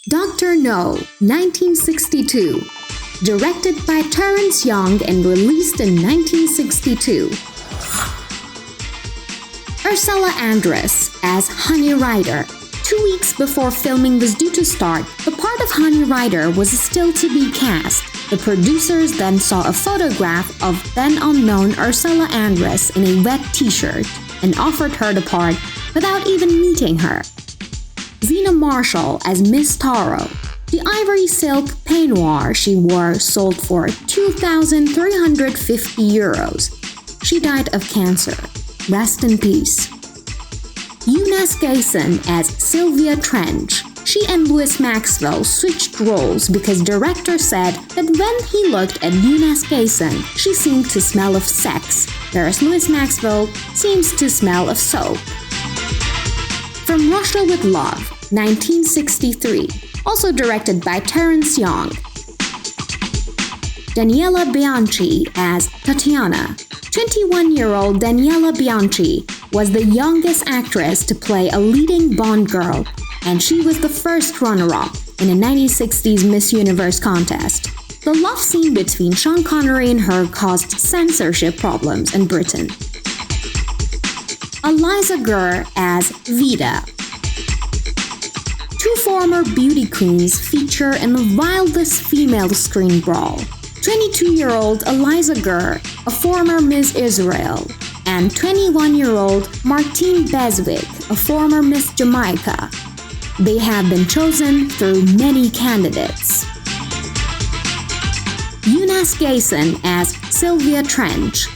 Dr. No, 1962. Directed by Terence Young and released in 1962. Ursula Andress as Honey Rider. 2 weeks before filming was due to start, the part of Honey Rider was still to be cast. The producers then saw a photograph of then-unknown Ursula Andress in a wet t-shirt and offered her the part without even meeting her. Zena Marshall as Miss Taro. The ivory silk peignoir she wore sold for €2,350. She died of cancer. Rest in peace. Eunice Gayson as Sylvia Trench. She and Louis Maxwell switched roles because director said that when he looked at Eunice Gayson, she seemed to smell of sex, whereas Louis Maxwell seems to smell of soap. From Russia with Love, 1963, also directed by Terence Young. Daniela Bianchi as Tatiana. 21-year-old Daniela Bianchi was the youngest actress to play a leading Bond girl, and she was the first runner-up in a 1960s Miss Universe contest. The love scene between Sean Connery and her caused censorship problems in Britain. Eliza Gurr as Vida. Two former beauty queens feature in the wildest female screen brawl. 22-year-old Eliza Gurr, a former Miss Israel, and 21-year-old Martine Beswick, a former Miss Jamaica. They have been chosen through many candidates. Eunice Gayson as Sylvia Trench.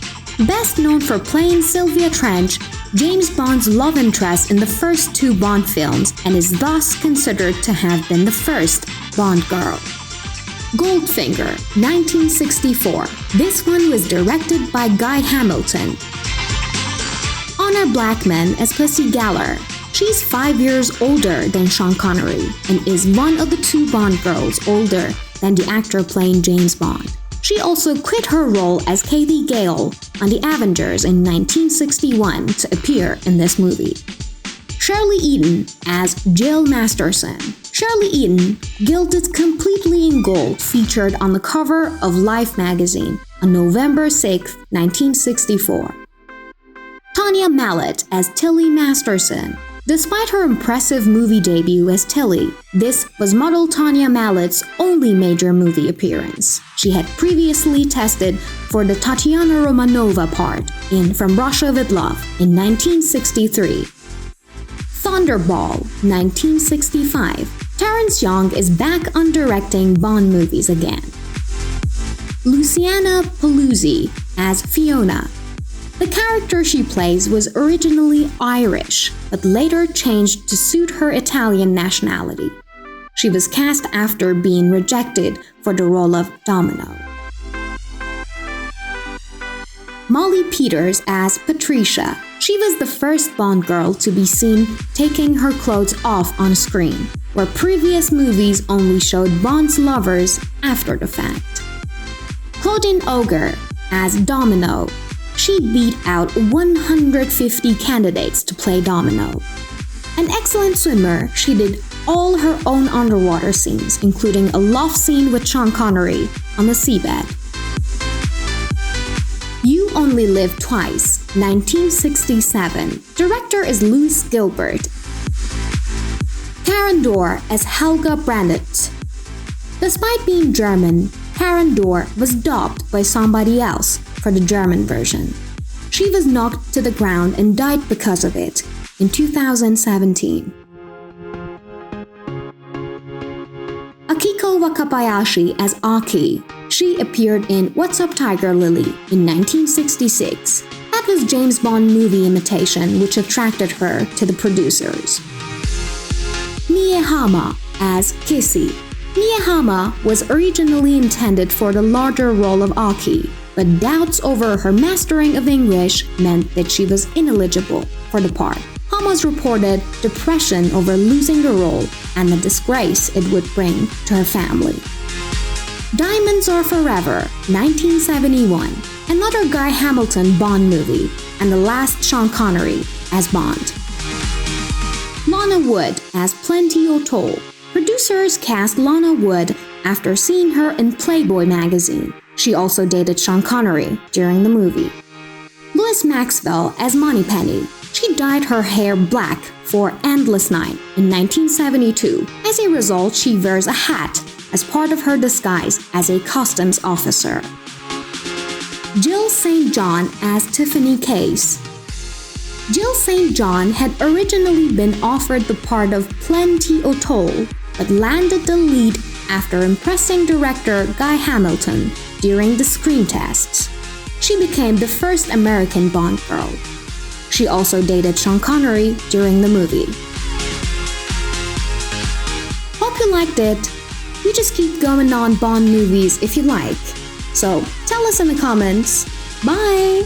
Best known for playing Sylvia Trench, James Bond's love interest in the first two Bond films, and is thus considered to have been the first Bond girl. Goldfinger, 1964. This one was directed by Guy Hamilton. Honor Blackman as Pussy Galore. She's 5 years older than Sean Connery and is one of the two Bond girls older than the actor playing James Bond. She also quit her role as Kathy Gale on The Avengers in 1961 to appear in this movie. Shirley Eaton as Jill Masterson. Shirley Eaton, gilded completely in gold, featured on the cover of Life magazine on November 6, 1964. Tanya Mallet as Tilly Masterson. Despite her impressive movie debut as Tilly, this was model Tanya Mallet's only major movie appearance. She had previously tested for the Tatiana Romanova part in From Russia with Love in 1963. Thunderball, 1965. Terence Young is back on directing Bond movies again. Luciana Paluzzi as Fiona. The character she plays was originally Irish, but later changed to suit her Italian nationality. She was cast after being rejected for the role of Domino. Molly Peters as Patricia. She was the first Bond girl to be seen taking her clothes off on screen, where previous movies only showed Bond's lovers after the fact. Claudine Auger as Domino. She beat out 150 candidates to play Domino. An excellent swimmer, she did all her own underwater scenes, including a love scene with Sean Connery on the seabed. You Only Live Twice, 1967. Director is Louis Gilbert. Karen Dor as Helga Brandt. Despite being German, Karen Dor was dubbed by somebody else for the German version. She was knocked to the ground and died because of it in 2017. Akiko Wakabayashi as Aki. She appeared in What's Up Tiger Lily in 1966. That was James Bond movie imitation which attracted her to the producers. Mie Hama as Kissy. Mie Hama was originally intended for the larger role of Aki, but doubts over her mastering of English meant that she was ineligible for the part. Hama's reported depression over losing the role and the disgrace it would bring to her family. Diamonds Are Forever, 1971. Another Guy Hamilton Bond movie, and the last Sean Connery as Bond. Lana Wood as Plenty O'Toole. Producers cast Lana Wood after seeing her in Playboy magazine. She also dated Sean Connery during the movie. Lois Maxwell as Moneypenny. She dyed her hair black for Endless Night in 1972. As a result, she wears a hat as part of her disguise as a customs officer. Jill St. John as Tiffany Case. Jill St. John had originally been offered the part of Plenty O'Toole, but landed the lead after impressing director Guy Hamilton during the screen tests. She became the first American Bond girl. She also dated Sean Connery during the movie. Hope you liked it. We just keep going on Bond movies if you like. So tell us in the comments. Bye!